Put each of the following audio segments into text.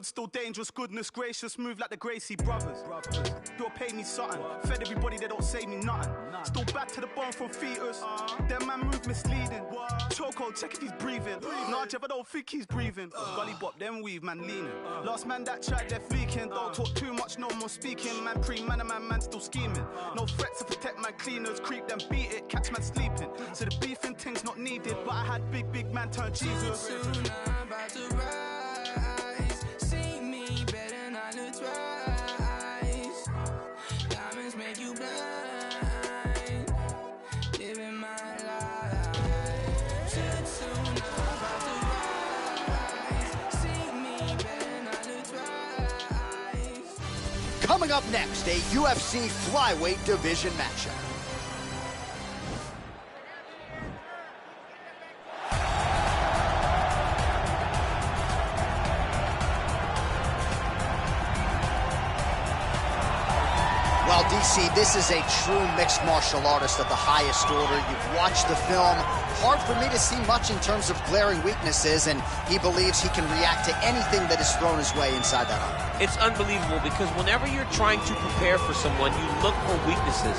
hood, still dangerous, goodness gracious, move like the Gracie brothers. Don't pay me something, fed everybody, they don't say me nothing. Still back to the bone from fetus, them man move misleading. Choco, check if he's breathing. Nah, Jeff, I don't think he's breathing. Gully bop, them weave, man leaning. Last man that tried, they're fleeking. Don't talk too much, no more speaking. Man pre-man, man still scheming. No threats to protect man cleaners, creep them, beat it, catch man sleeping. So the beef and things not needed, but I had big man turn Jesus. Soon I'm about to rise. See me better not look twice. Diamonds make you blind. Living my life. Soon I'm about to rise. See me better not look twice. Coming up next, a UFC Flyweight division matchup. Well, DC, this is a true mixed martial artist of the highest order. You've watched the film. Hard for me to see much in terms of glaring weaknesses, and he believes he can react to anything that is thrown his way inside that arm. It's unbelievable because whenever you're trying to prepare for someone, you look for weaknesses.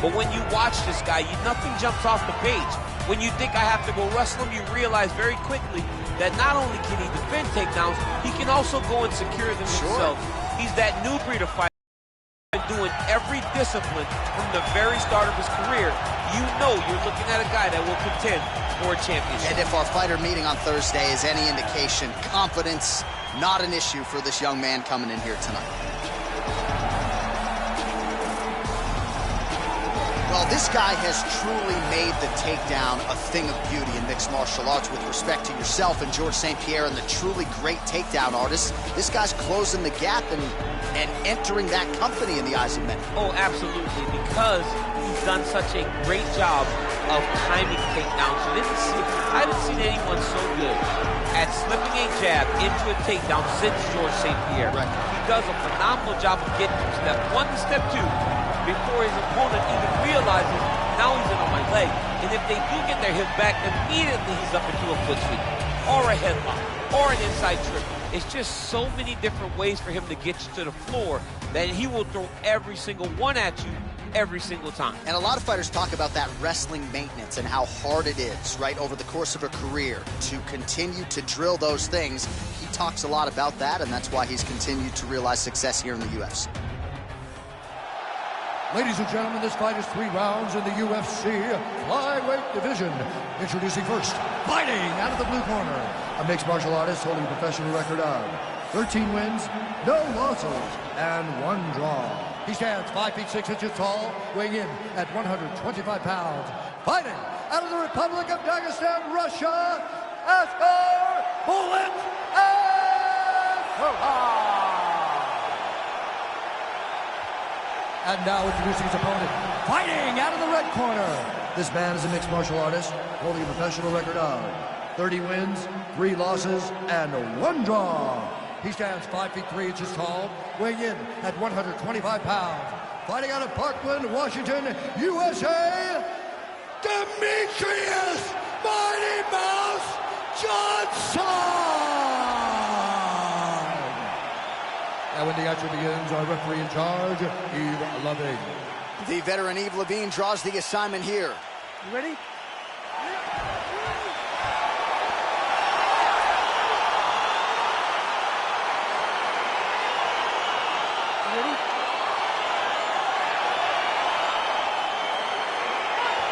But when you watch this guy, nothing jumps off the page. When you think I have to go wrestle him, you realize very quickly that not only can he defend takedowns, he can also go and secure them himself. He's that new breed of fighter. Doing every discipline from the very start of his career, you know you're looking at a guy that will contend for a championship. And if our fighter meeting on Thursday is any indication, confidence not an issue for this young man coming in here tonight. Well, this guy has truly made the takedown a thing of beauty in mixed martial arts with respect to yourself and George St. Pierre and the truly great takedown artists. This guy's closing the gap and entering that company in the eyes of many. Oh, absolutely, because he's done such a great job of timing takedowns. I haven't seen anyone so good at slipping a jab into a takedown since George St. Pierre. Right. He does a phenomenal job of getting from step one to step two before his opponent even realizes now he's in on my leg. And if they do get their hip back, immediately he's up into a foot sweep or a headlock or an inside trip. It's just so many different ways for him to get you to the floor that he will throw every single one at you every single time. And a lot of fighters talk about that wrestling maintenance and how hard it is, right, over the course of a career to continue to drill those things. He talks a lot about that, and that's why he's continued to realize success here in the UFC. Ladies and gentlemen, this fight is 3 rounds in the UFC Flyweight division. Introducing first, fighting out of the blue corner, a mixed martial artist holding a professional record of 13 wins, no losses, and 1 draw. He stands 5 feet 6 inches tall, weighing in at 125 pounds. Fighting out of the Republic of Dagestan, Russia, Askarov. And now introducing his opponent, fighting out of the red corner. This man is a mixed martial artist, holding a professional record of 30 wins, 3 losses, and 1 draw. He stands 5 feet 3 inches tall, weighing in at 125 pounds. Fighting out of Parkland, Washington, USA, Demetrius Mighty Mouse Johnson! And when the action begins, our referee in charge, Yves Levine. The veteran Yves Levine draws the assignment here. You ready?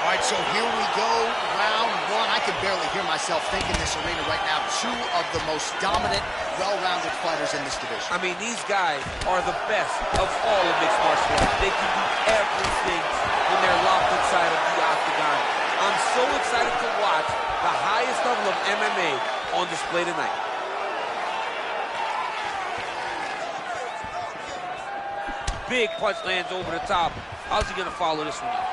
All right, so here we go, round 1. I can barely hear myself think in this arena right now. 2 of the most dominant, well-rounded fighters in this division. I mean, these guys are the best of all of mixed martial arts. They can do everything when they're locked inside of the octagon. I'm so excited to watch the highest level of MMA on display tonight. Big punch lands over the top. How's he gonna follow this one up?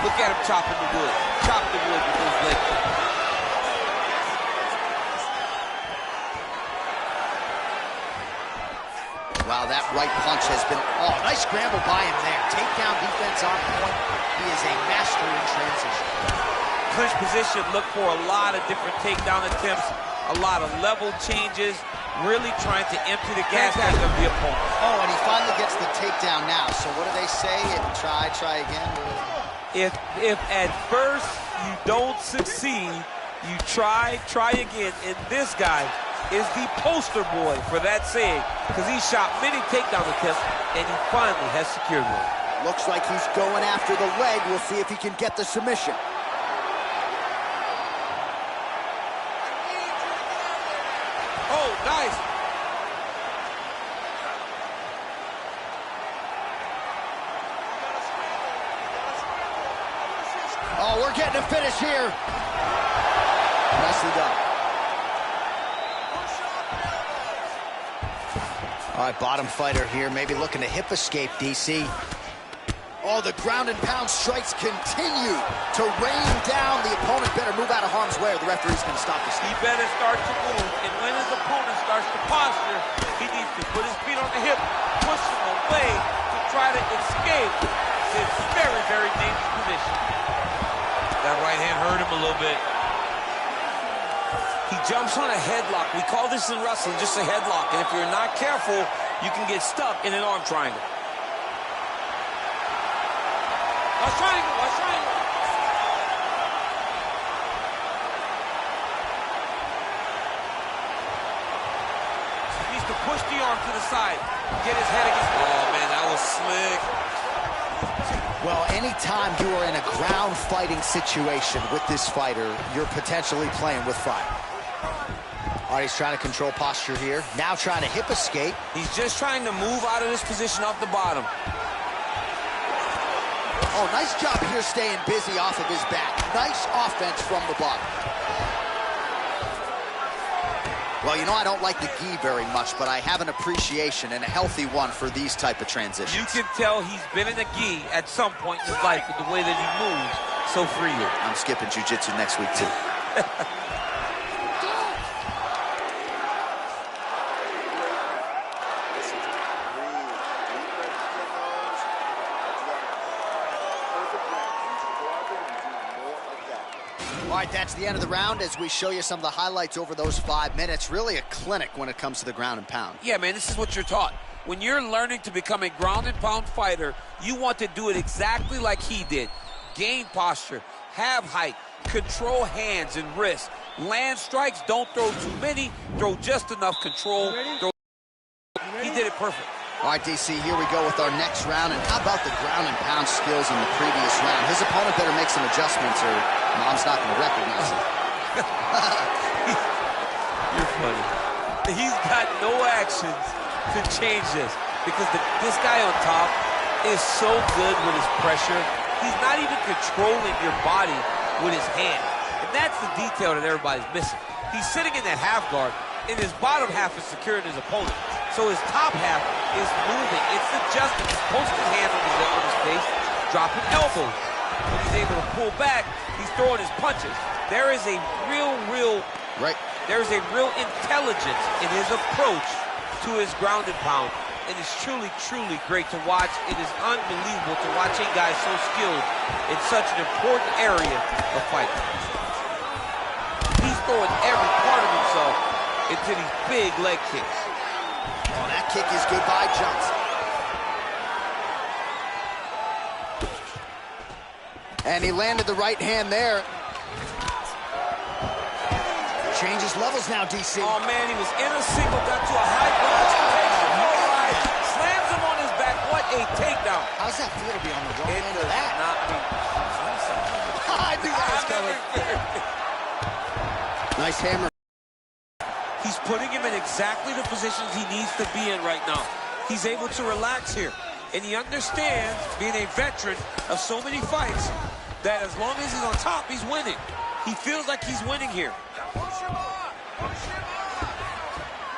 Look at him chopping the wood. Chop the wood with those legs. Wow, that right punch has been, nice scramble by him there. Takedown defense on point. He is a master in transition. Clinch position, look for a lot of different takedown attempts. a lot of level changes, really trying to empty the gas tank of the opponent. Oh, and he finally gets the takedown now. So what do they say? Try again. If at first you don't succeed, you try again. And this guy is the poster boy for that saying, because he shot many takedown attempts, and he finally has secured one. Looks like he's going after the leg. We'll see if he can get the submission. Oh, nice. Oh, we're getting a finish here. Nicely done. All right, bottom fighter here, maybe looking to hip escape, DC. Oh, the ground and pound strikes continue to rain down. The opponent better move out of harm's way or the referee's going to stop this. He better start to move, and when his opponent starts to posture, he needs to put his feet on the hip, push him away to try to escape this very, very dangerous position. That right hand hurt him a little bit. He jumps on a headlock. We call this in wrestling just a headlock, and if you're not careful, you can get stuck in an arm triangle. Watch triangle, watch triangle. He needs to push the arm to the side, get his head against the... Oh, man, that was slick. Well, anytime you are in a ground fighting situation with this fighter, you're potentially playing with fire. All right, he's trying to control posture here. Now trying to hip escape. He's just trying to move out of this position off the bottom. Oh, nice job here staying busy off of his back. Nice offense from the bottom. Well, you know, I don't like the gi very much, but I have an appreciation and a healthy one for these type of transitions. You can tell he's been in a gi at some point in his life with the way that he moves so freely. I'm skipping jiu-jitsu next week, too. All right, that's the end of the round as we show you some of the highlights over those 5 minutes. Really a clinic when it comes to the ground and pound. Yeah, man, this is what you're taught. When you're learning to become a ground and pound fighter, you want to do it exactly like he did. Gain posture, have height, control hands and wrists, land strikes, don't throw too many, throw just enough control. He did it perfect. All right, DC, here we go with our next round. And how about the ground and pound skills in the previous round? His opponent better make some adjustments or Mom's not going to recognize him. You're funny. He's got no actions to change this because this guy on top is so good with his pressure. He's not even controlling your body with his hand. And that's the detail that everybody's missing. He's sitting in that half guard, and his bottom half is securing his opponent. So his top half is moving. It's adjusting. He's posting hands on his face, dropping elbows. When he's able to pull back, he's throwing his punches. There is a real intelligence in his approach to his ground and pound. And it's truly, truly great to watch. It is unbelievable to watch a guy so skilled in such an important area of fighting. He's throwing every part of himself into these big leg kicks. Oh, that kick is goodbye, Johnson. And he landed the right hand there. Changes levels now, DC. Oh, man, he was in a single, got to a high punch, takes him right, slams him on his back. What a takedown. How's that feel to be on the wrong end of that? I knew that was coming. Nice hammer. He's putting him in exactly the positions he needs to be in right now. He's able to relax here. And he understands, being a veteran of so many fights, that as long as he's on top, he's winning. He feels like he's winning here.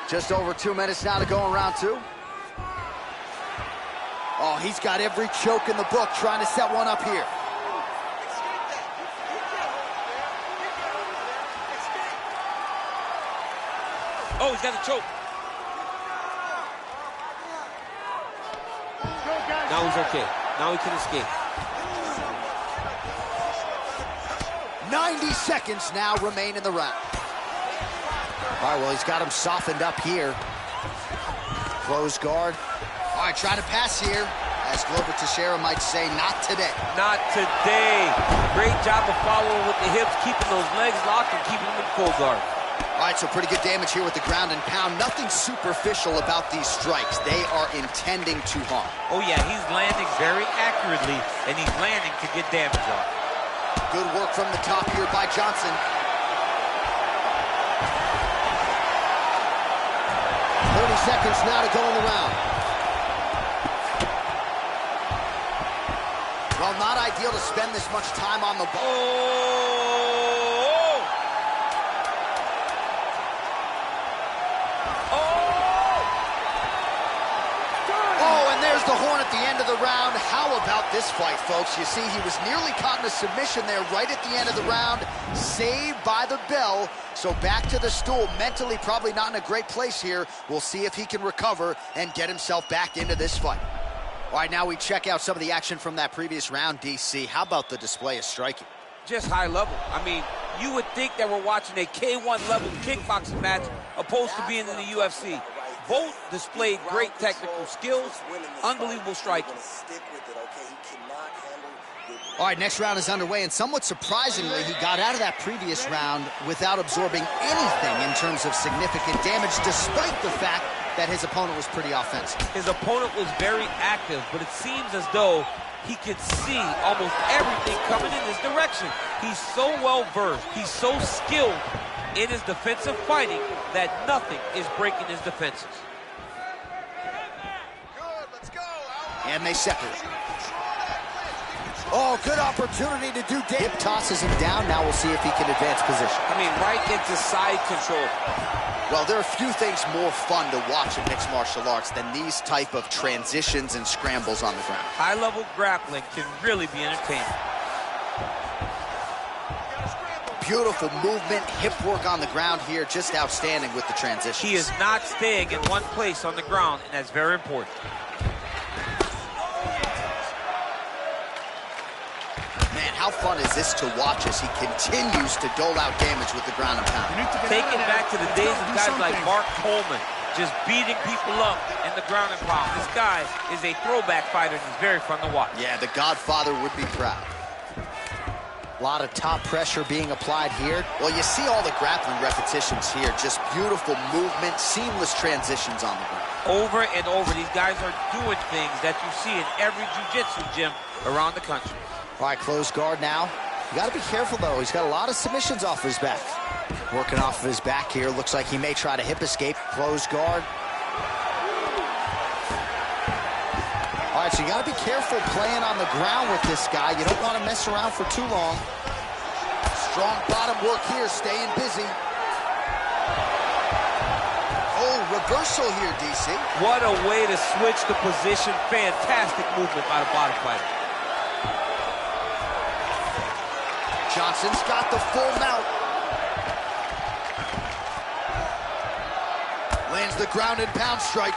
Just over 2 minutes now to go in round two. Oh, he's got every choke in the book trying to set one up here. Oh, he's got a choke. Now he's okay. Now he can escape. 90 seconds now remain in the round. All right, well, he's got him softened up here. Close guard. All right, try to pass here. As Glover Teixeira might say, not today. Not today. Great job of following with the hips, keeping those legs locked and keeping them in full guard. All right, so pretty good damage here with the ground and pound. Nothing superficial about these strikes. They are intending to harm. Oh, yeah, he's landing very accurately, and he's landing to get damage on. Good work from the top here by Johnson. 30 seconds now to go in the round. Well, not ideal to spend this much time on the ball. Oh, and there's the horn at the end of the round. How about this fight, folks? You see, he was nearly caught in a submission there right at the end of the round. Saved by the bell. So back to the stool. Mentally probably not in a great place here. We'll see if he can recover and get himself back into this fight. All right, now we check out some of the action from that previous round, DC. How about the display of striking? Just high level. I mean, you would think that we're watching a K1 level kickboxing match opposed to being in the UFC. Both displayed great technical skills, unbelievable striking. All right, next round is underway, and somewhat surprisingly, he got out of that previous round without absorbing anything in terms of significant damage, despite the fact that his opponent was pretty offensive. His opponent was very active, but it seems as though he could see almost everything coming in his direction. He's so well-versed, he's so skilled in his defensive fighting that nothing is breaking his defenses. And they separate. Oh, good opportunity to do damage. Hip tosses him down. Now we'll see if he can advance position. I mean, right into side control. Well, there are few things more fun to watch in mixed martial arts than these type of transitions and scrambles on the ground. High-level grappling can really be entertaining. Beautiful movement, hip work on the ground here, just outstanding with the transitions. He is not staying in one place on the ground, and that's very important. Man, how fun is this to watch as he continues to dole out damage with the ground and pound? Take it back to the days of guys like Mark Coleman, just beating people up in the ground and pound. This guy is a throwback fighter, and he's very fun to watch. Yeah, the Godfather would be proud. A lot of top pressure being applied here. Well, you see all the grappling repetitions here. Just beautiful movement, seamless transitions on the ground. Over and over, these guys are doing things that you see in every jiu-jitsu gym around the country. All right, closed guard now. You got to be careful, though. He's got a lot of submissions off his back. Working off of his back here. Looks like he may try to hip escape. Closed guard. All right, so you got to be careful playing on the ground with this guy. You don't want to mess around for too long. Strong bottom work here, staying busy. Oh, reversal here, DC. What a way to switch the position. Fantastic movement by the bottom fighter. Johnson's got the full mount. Lands the ground and pound strike.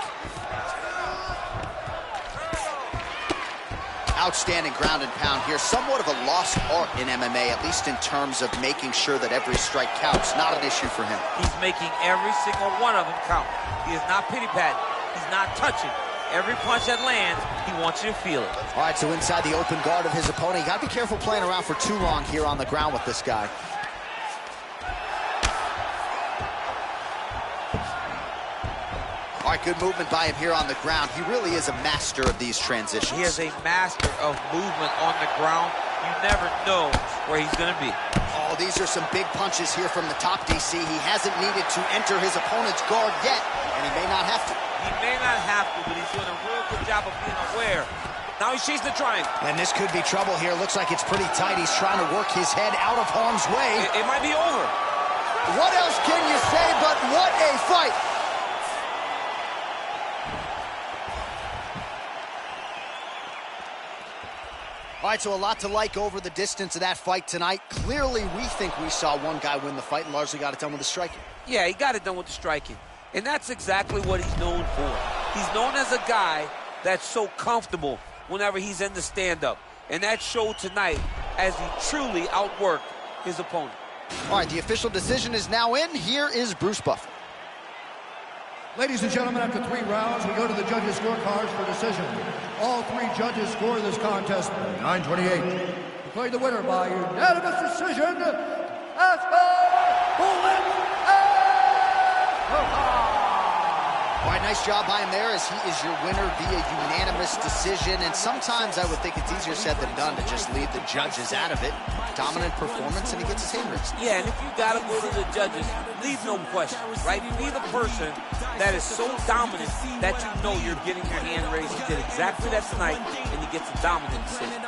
Outstanding ground and pound here. Somewhat of a lost art in MMA, at least in terms of making sure that every strike counts. Not an issue for him. He's making every single one of them count. He is not pity-patting. He's not touching. Every punch that lands, he wants you to feel it. All right, so inside the open guard of his opponent, you got to be careful playing around for too long here on the ground with this guy. All right, good movement by him here on the ground. He really is a master of these transitions. He is a master of movement on the ground. You never know where he's going to be. Oh, these are some big punches here from the top, DC. He hasn't needed to enter his opponent's guard yet, and he may not have to. He may not have to, but he's doing a real good job of being aware. Now he's chasing the triangle. And this could be trouble here. Looks like it's pretty tight. He's trying to work his head out of harm's way. It might be over. What else can you say but what a fight? All right, so a lot to like over the distance of that fight tonight. Clearly, we think we saw one guy win the fight and largely got it done with the striking. Yeah, he got it done with the striking. And that's exactly what he's known for. He's known as a guy that's so comfortable whenever he's in the stand-up. And that showed tonight as he truly outworked his opponent. All right, the official decision is now in. Here is Bruce Buffer. Ladies and gentlemen, after 3 rounds, we go to the judges' scorecards for decision. All 3 judges score this contest 9-28. Declared the winner by unanimous decision, Askarov. All right, nice job by him there, as he is your winner via unanimous decision. And sometimes I would think it's easier said than done to just leave the judges out of it. Dominant performance, and he gets his hand raised. Yeah, and if you got to go to the judges, leave no question, right? Be the person that is so dominant that you know you're getting your hand raised. He did exactly that tonight, and he gets a dominant decision.